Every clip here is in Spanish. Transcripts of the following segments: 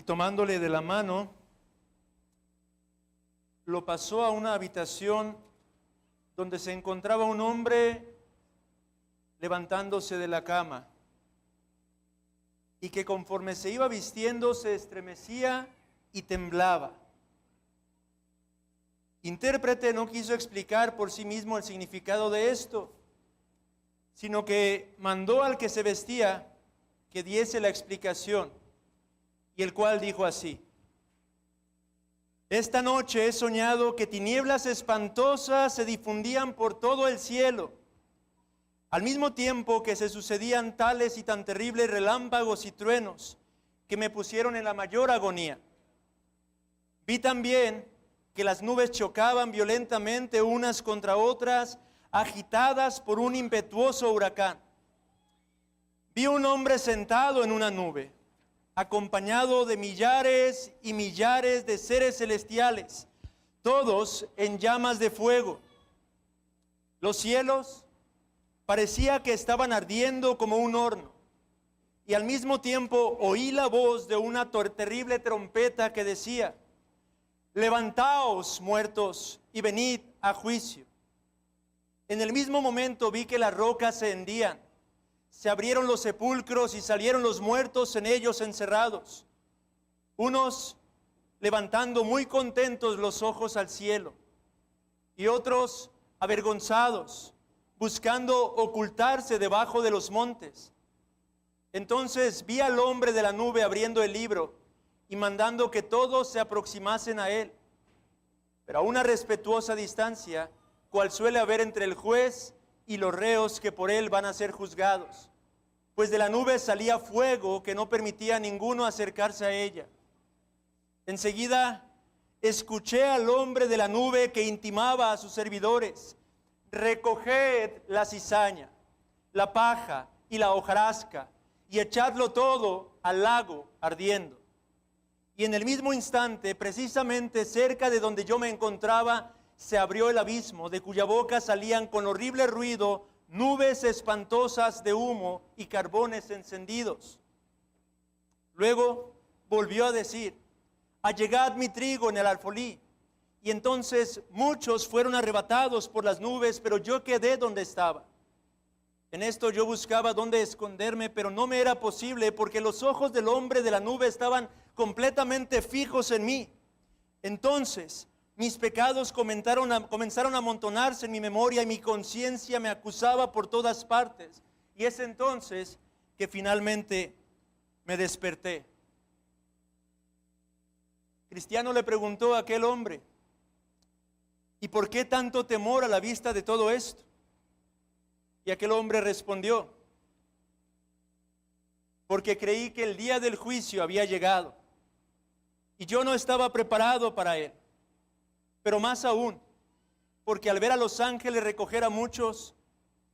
y tomándole de la mano, lo pasó a una habitación donde se encontraba un hombre levantándose de la cama, y que conforme se iba vistiendo se estremecía y temblaba. Intérprete no quiso explicar por sí mismo el significado de esto, sino que mandó al que se vestía que diese la explicación, y el cual dijo así: esta noche he soñado que tinieblas espantosas se difundían por todo el cielo, al mismo tiempo que se sucedían tales y tan terribles relámpagos y truenos que me pusieron en la mayor agonía. Vi también que las nubes chocaban violentamente unas contra otras, agitadas por un impetuoso huracán. Vi un hombre sentado en una nube, acompañado de millares y millares de seres celestiales, todos en llamas de fuego. Los cielos parecía que estaban ardiendo como un horno, y al mismo tiempo oí la voz de una terrible trompeta que decía: levantaos, muertos, y venid a juicio. En el mismo momento vi que las rocas se hendían, se abrieron los sepulcros y salieron los muertos en ellos encerrados, unos levantando muy contentos los ojos al cielo, y otros avergonzados, buscando ocultarse debajo de los montes. Entonces vi al hombre de la nube abriendo el libro y mandando que todos se aproximasen a él, pero a una respetuosa distancia, cual suele haber entre el juez y los reos que por él van a ser juzgados, pues de la nube salía fuego que no permitía a ninguno acercarse a ella. Enseguida escuché al hombre de la nube que intimaba a sus servidores: recoged la cizaña, la paja y la hojarasca, y echadlo todo al lago ardiendo. Y en el mismo instante, precisamente cerca de donde yo me encontraba, se abrió el abismo, de cuya boca salían con horrible ruido nubes espantosas de humo y carbones encendidos. Luego volvió a decir: allegad mi trigo en el alfolí. Y entonces muchos fueron arrebatados por las nubes, pero yo quedé donde estaba. En esto yo buscaba dónde esconderme, pero no me era posible, porque los ojos del hombre de la nube estaban completamente fijos en mí. Entonces mis pecados comenzaron a amontonarse en mi memoria, y mi conciencia me acusaba por todas partes. Y es entonces que finalmente me desperté. Cristiano le preguntó a aquel hombre: ¿y por qué tanto temor a la vista de todo esto? Y aquel hombre respondió: porque creí que el día del juicio había llegado, y yo no estaba preparado para él. Pero más aún, porque al ver a los ángeles recoger a muchos,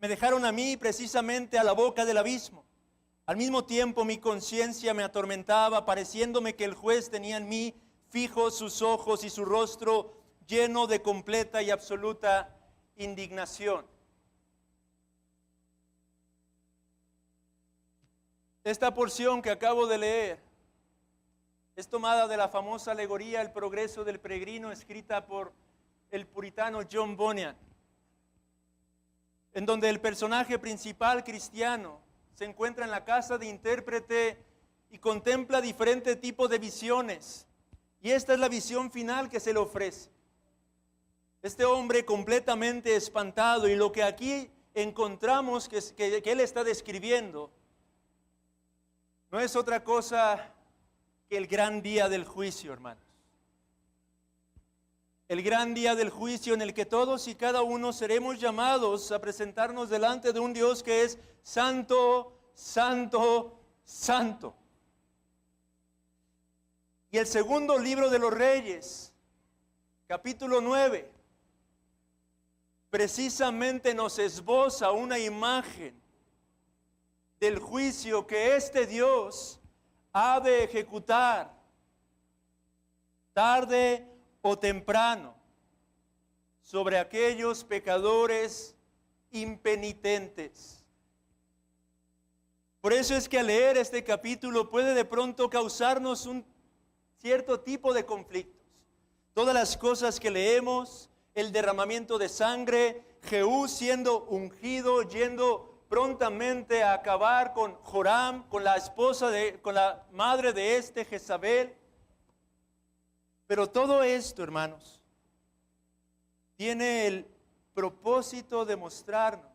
me dejaron a mí precisamente a la boca del abismo. Al mismo tiempo mi conciencia me atormentaba, pareciéndome que el juez tenía en mí fijos sus ojos y su rostro lleno de completa y absoluta indignación. Esta porción que acabo de leer es tomada de la famosa alegoría El progreso del peregrino, escrita por el puritano John Bunyan, en donde el personaje principal, Cristiano, se encuentra en la casa de intérprete y contempla diferentes tipos de visiones. Y esta es la visión final que se le ofrece. Este hombre completamente espantado, y lo que aquí encontramos que él está describiendo no es otra cosa que el gran día del juicio, hermanos. El gran día del juicio en el que todos y cada uno seremos llamados a presentarnos delante de un Dios que es santo, santo, santo. Y el segundo libro de los Reyes, capítulo 9, precisamente nos esboza una imagen del juicio que este Dios ha de ejecutar tarde o temprano sobre aquellos pecadores impenitentes. Por eso es que al leer este capítulo puede de pronto causarnos cierto tipo de conflictos. Todas las cosas que leemos, el derramamiento de sangre, Jehú siendo ungido, yendo prontamente a acabar con Joram, con la madre de Jezabel. Pero todo esto, hermanos, tiene el propósito de mostrarnos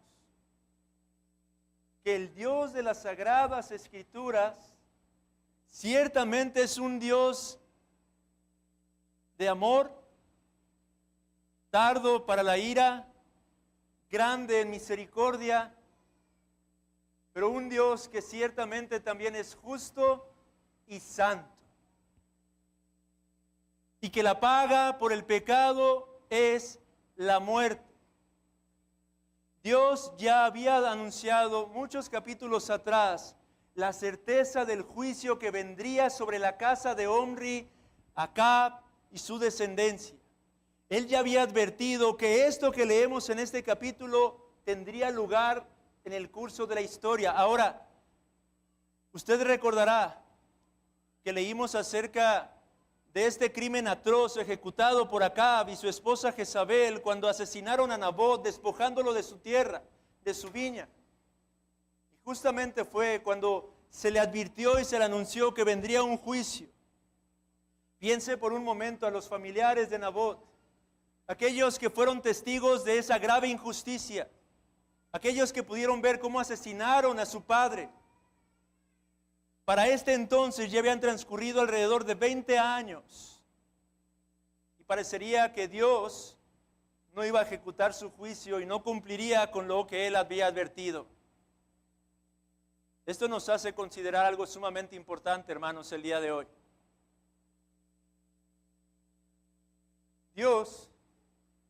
que el Dios de las Sagradas Escrituras ciertamente es un Dios de amor, tardo para la ira, grande en misericordia, pero un Dios que ciertamente también es justo y santo. Y que la paga por el pecado es la muerte. Dios ya había anunciado muchos capítulos atrás la certeza del juicio que vendría sobre la casa de Omri, Acab y su descendencia. Él ya había advertido que esto que leemos en este capítulo tendría lugar en el curso de la historia. Ahora, usted recordará que leímos acerca de este crimen atroz ejecutado por Acab y su esposa Jezabel cuando asesinaron a Nabot, despojándolo de su tierra, de su viña. Y justamente fue cuando se le advirtió y se le anunció que vendría un juicio. Piense por un momento a los familiares de Nabot, aquellos que fueron testigos de esa grave injusticia, aquellos que pudieron ver cómo asesinaron a su padre. Para este entonces ya habían transcurrido alrededor de 20 años y parecería que Dios no iba a ejecutar su juicio y no cumpliría con lo que Él había advertido. Esto nos hace considerar algo sumamente importante, hermanos, el día de hoy. Dios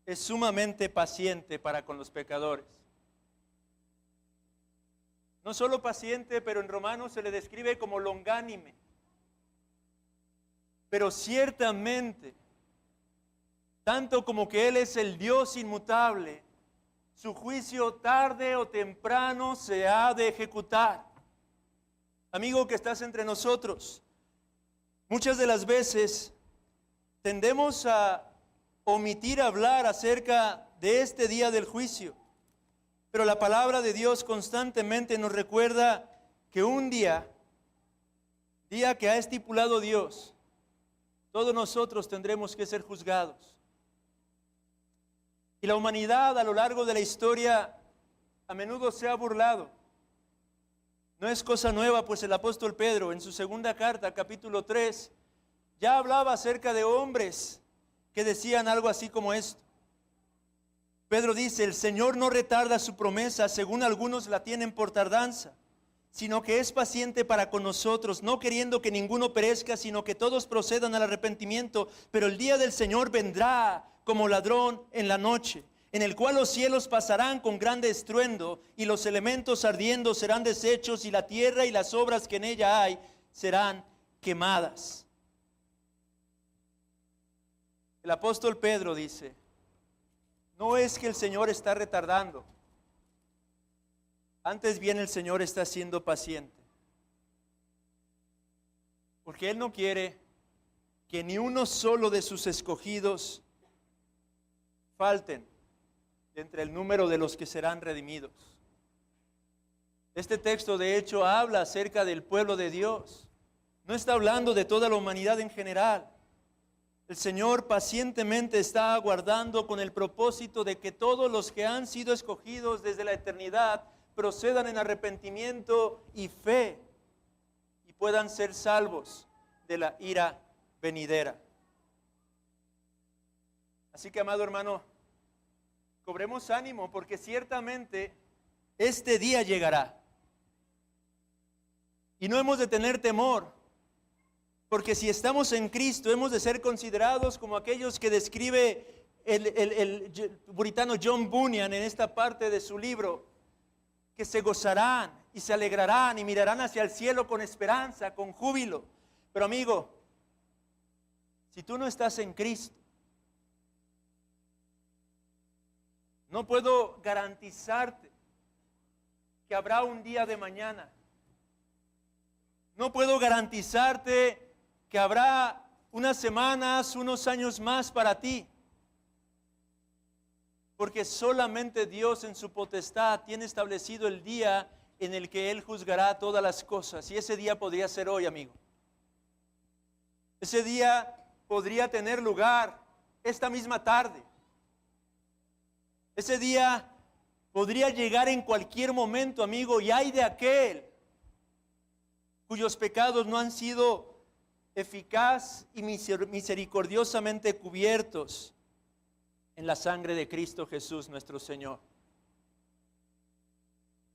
es sumamente paciente para con los pecadores. No solo paciente, pero en Romanos se le describe como longánime. Pero ciertamente, tanto como que Él es el Dios inmutable, su juicio tarde o temprano se ha de ejecutar. Amigo que estás entre nosotros, muchas de las veces tendemos a omitir hablar acerca de este día del juicio. Pero la palabra de Dios constantemente nos recuerda que un día que ha estipulado Dios, todos nosotros tendremos que ser juzgados. Y la humanidad a lo largo de la historia a menudo se ha burlado. No es cosa nueva, pues el apóstol Pedro en su segunda carta, capítulo 3, ya hablaba acerca de hombres que decían algo así como esto. Pedro dice, el Señor no retarda su promesa, según algunos la tienen por tardanza, sino que es paciente para con nosotros, no queriendo que ninguno perezca, sino que todos procedan al arrepentimiento. Pero el día del Señor vendrá como ladrón en la noche, en el cual los cielos pasarán con grande estruendo, y los elementos ardiendo serán deshechos, y la tierra y las obras que en ella hay serán quemadas. El apóstol Pedro dice, no es que el Señor está retardando, antes bien el Señor está siendo paciente, porque Él no quiere que ni uno solo de sus escogidos falten entre el número de los que serán redimidos. Este texto de hecho habla acerca del pueblo de Dios, no está hablando de toda la humanidad en general. El Señor pacientemente está aguardando con el propósito de que todos los que han sido escogidos desde la eternidad procedan en arrepentimiento y fe y puedan ser salvos de la ira venidera. Así que, amado hermano, cobremos ánimo porque ciertamente este día llegará. Y no hemos de tener temor. Porque si estamos en Cristo, hemos de ser considerados como aquellos que describe el puritano John Bunyan en esta parte de su libro, que se gozarán y se alegrarán y mirarán hacia el cielo con esperanza, con júbilo. Pero amigo, si tú no estás en Cristo, no puedo garantizarte que habrá un día de mañana. No puedo garantizarte que habrá unas semanas, unos años más para ti. Porque solamente Dios en su potestad tiene establecido el día en el que Él juzgará todas las cosas. Y ese día podría ser hoy, amigo. Ese día podría tener lugar esta misma tarde. Ese día podría llegar en cualquier momento, amigo. Y hay de aquel cuyos pecados no han sido eficaz y misericordiosamente cubiertos en la sangre de Cristo Jesús nuestro Señor.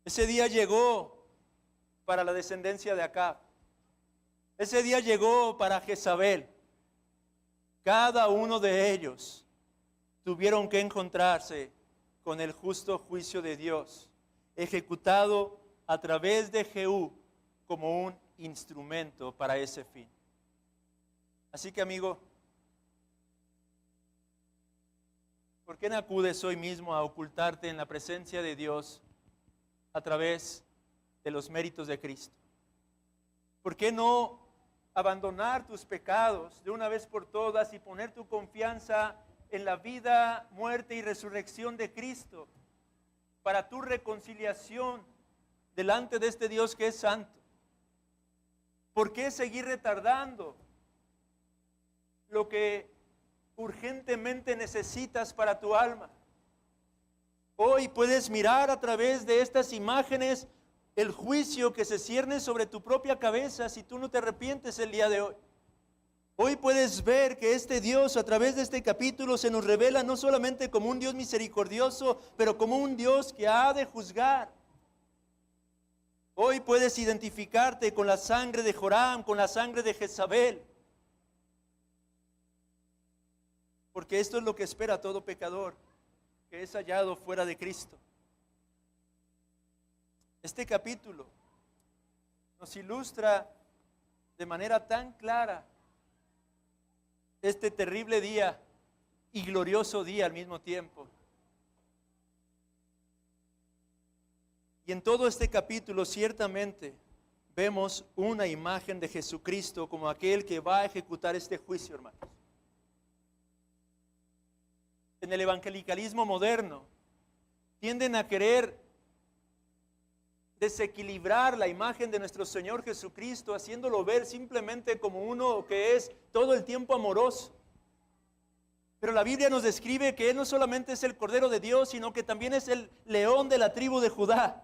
Ese día llegó para la descendencia de Acab. Ese día llegó para Jezabel. Cada uno de ellos tuvieron que encontrarse con el justo juicio de Dios, ejecutado a través de Jehú como un instrumento para ese fin. Así que, amigo, ¿por qué no acudes hoy mismo a ocultarte en la presencia de Dios a través de los méritos de Cristo? ¿Por qué no abandonar tus pecados de una vez por todas y poner tu confianza en la vida, muerte y resurrección de Cristo para tu reconciliación delante de este Dios que es santo? ¿Por qué seguir retardando lo que urgentemente necesitas para tu alma? Hoy puedes mirar a través de estas imágenes el juicio que se cierne sobre tu propia cabeza si tú no te arrepientes el día de hoy. Hoy puedes ver que este Dios a través de este capítulo se nos revela no solamente como un Dios misericordioso, pero como un Dios que ha de juzgar. Hoy puedes identificarte con la sangre de Joram, con la sangre de Jezabel. Porque esto es lo que espera todo pecador que es hallado fuera de Cristo. Este capítulo nos ilustra de manera tan clara este terrible día y glorioso día al mismo tiempo. Y en todo este capítulo ciertamente vemos una imagen de Jesucristo como aquel que va a ejecutar este juicio, hermanos. En el evangelicalismo moderno tienden a querer desequilibrar la imagen de nuestro Señor Jesucristo, haciéndolo ver simplemente como uno que es todo el tiempo amoroso. Pero la Biblia nos describe que Él no solamente es el Cordero de Dios, sino que también es el león de la tribu de Judá.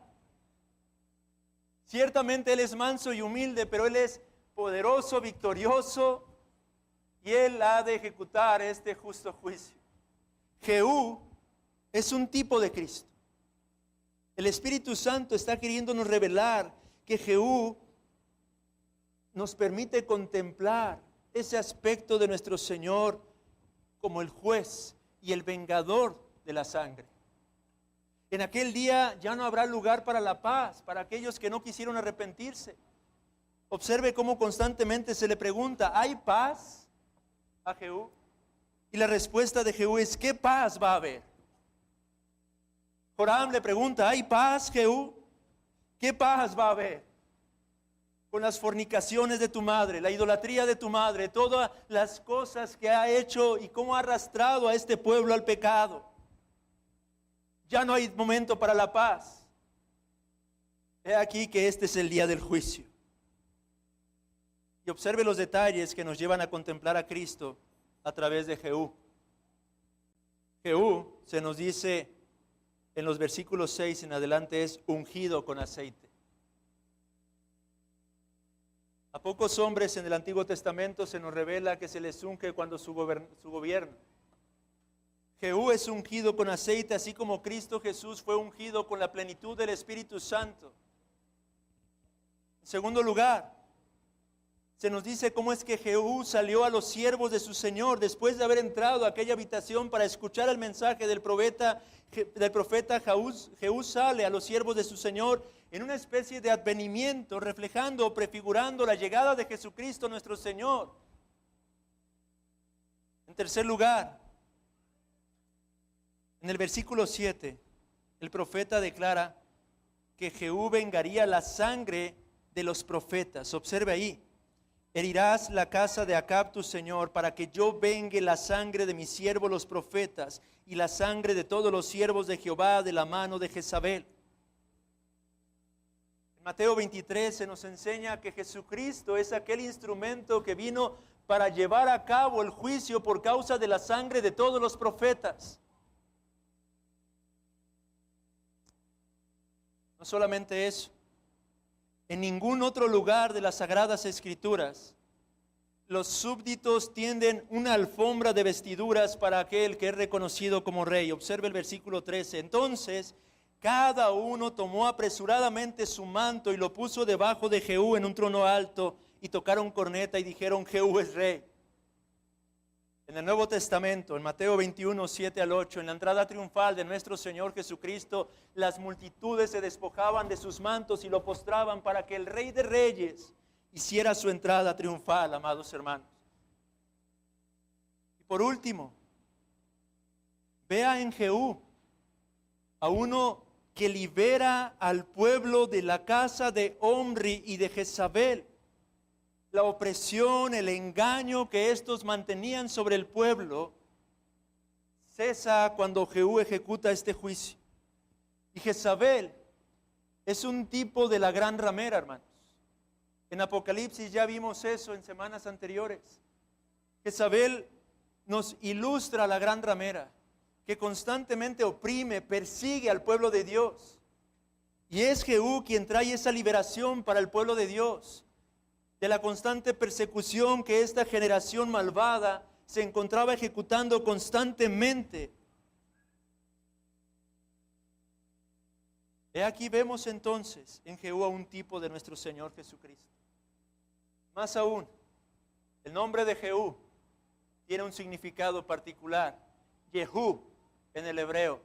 Ciertamente Él es manso y humilde, pero Él es poderoso, victorioso, y Él ha de ejecutar este justo juicio. Jehú es un tipo de Cristo. El Espíritu Santo está queriéndonos revelar que Jehú nos permite contemplar ese aspecto de nuestro Señor como el juez y el vengador de la sangre. En aquel día ya no habrá lugar para la paz, para aquellos que no quisieron arrepentirse. Observe cómo constantemente se le pregunta, ¿hay paz a Jehú? Y la respuesta de Jehú es, ¿qué paz va a haber? Joram le pregunta, ¿hay paz, Jehú? ¿Qué paz va a haber? Con las fornicaciones de tu madre, la idolatría de tu madre, todas las cosas que ha hecho y cómo ha arrastrado a este pueblo al pecado. Ya no hay momento para la paz. He aquí que este es el día del juicio. Y observe los detalles que nos llevan a contemplar a Cristo a través de Jehú. Jehú, se nos dice en los versículos 6 en adelante, es ungido con aceite. A pocos hombres en el Antiguo Testamento se nos revela que se les unge cuando su gobierno. Jehú es ungido con aceite, así como Cristo Jesús fue ungido con la plenitud del Espíritu Santo. En segundo lugar, se nos dice cómo es que Jehú salió a los siervos de su Señor después de haber entrado a aquella habitación para escuchar el mensaje del profeta Jehú sale a los siervos de su Señor en una especie de advenimiento, reflejando o prefigurando la llegada de Jesucristo nuestro Señor. En tercer lugar, en el versículo 7, el profeta declara que Jehú vengaría la sangre de los profetas. Observe ahí, herirás la casa de Acab tu señor, para que yo vengue la sangre de mis siervos los profetas y la sangre de todos los siervos de Jehová de la mano de Jezabel. En Mateo 23 se nos enseña que Jesucristo es aquel instrumento que vino para llevar a cabo el juicio por causa de la sangre de todos los profetas. No solamente eso, en ningún otro lugar de las Sagradas Escrituras los súbditos tienden una alfombra de vestiduras para aquel que es reconocido como rey. Observe el versículo 13. Entonces cada uno tomó apresuradamente su manto y lo puso debajo de Jehú en un trono alto, y tocaron corneta y dijeron: Jehú es rey. En el Nuevo Testamento, en Mateo 21, 7 al 8, en la entrada triunfal de nuestro Señor Jesucristo, las multitudes se despojaban de sus mantos y lo postraban para que el Rey de Reyes hiciera su entrada triunfal, amados hermanos. Y por último, vea en Jehú a uno que libera al pueblo de la casa de Omri y de Jezabel. La opresión, el engaño que estos mantenían sobre el pueblo cesa cuando Jehú ejecuta este juicio. Y Jezabel es un tipo de la gran ramera, hermanos. En Apocalipsis ya vimos eso en semanas anteriores. Jezabel nos ilustra a la gran ramera, que constantemente oprime, persigue al pueblo de Dios. Y es Jehú quien trae esa liberación para el pueblo de Dios, de la constante persecución que esta generación malvada se encontraba ejecutando constantemente. He aquí vemos entonces en Jehú a un tipo de nuestro Señor Jesucristo. Más aún, el nombre de Jehú tiene un significado particular. Jehú en el hebreo,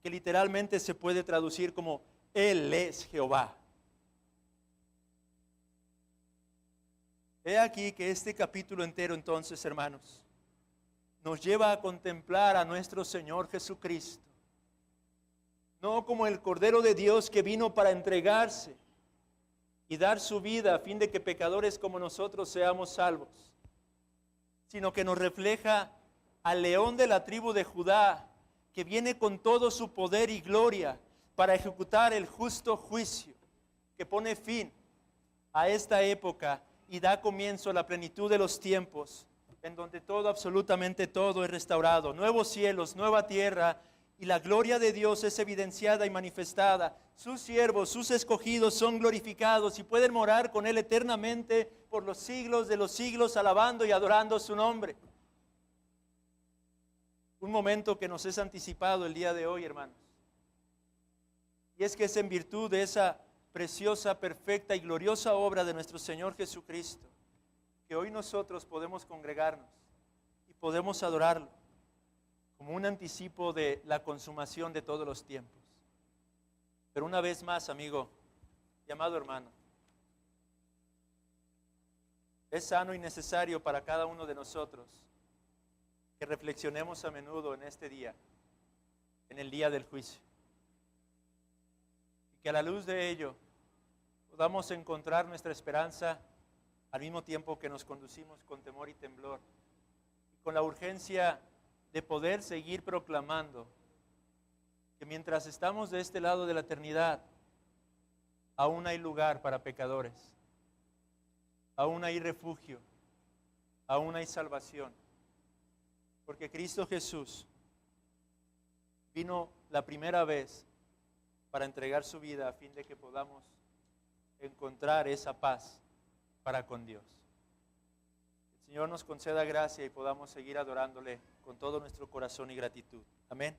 que literalmente se puede traducir como Él es Jehová. He aquí que este capítulo entero entonces, hermanos, nos lleva a contemplar a nuestro Señor Jesucristo, no como el Cordero de Dios que vino para entregarse y dar su vida a fin de que pecadores como nosotros seamos salvos, sino que nos refleja al león de la tribu de Judá, que viene con todo su poder y gloria para ejecutar el justo juicio que pone fin a esta época y da comienzo a la plenitud de los tiempos, en donde todo, absolutamente todo es restaurado, nuevos cielos, nueva tierra, y la gloria de Dios es evidenciada y manifestada. Sus siervos, sus escogidos son glorificados y pueden morar con Él eternamente por los siglos de los siglos, alabando y adorando su nombre. Un momento que nos es anticipado el día de hoy, hermanos. Y es que es en virtud de esa preciosa, perfecta y gloriosa obra de nuestro Señor Jesucristo que hoy nosotros podemos congregarnos y podemos adorarlo como un anticipo de la consumación de todos los tiempos. Pero una vez más, amigo y amado hermano, es sano y necesario para cada uno de nosotros que reflexionemos a menudo en este día, en el día del juicio, y que a la luz de ello podamos encontrar nuestra esperanza al mismo tiempo que nos conducimos con temor y temblor, y con la urgencia de poder seguir proclamando que mientras estamos de este lado de la eternidad, aún hay lugar para pecadores, aún hay refugio, aún hay salvación, porque Cristo Jesús vino la primera vez para entregar su vida a fin de que podamos encontrar esa paz para con Dios. El Señor nos conceda gracia y podamos seguir adorándole con todo nuestro corazón y gratitud. Amén.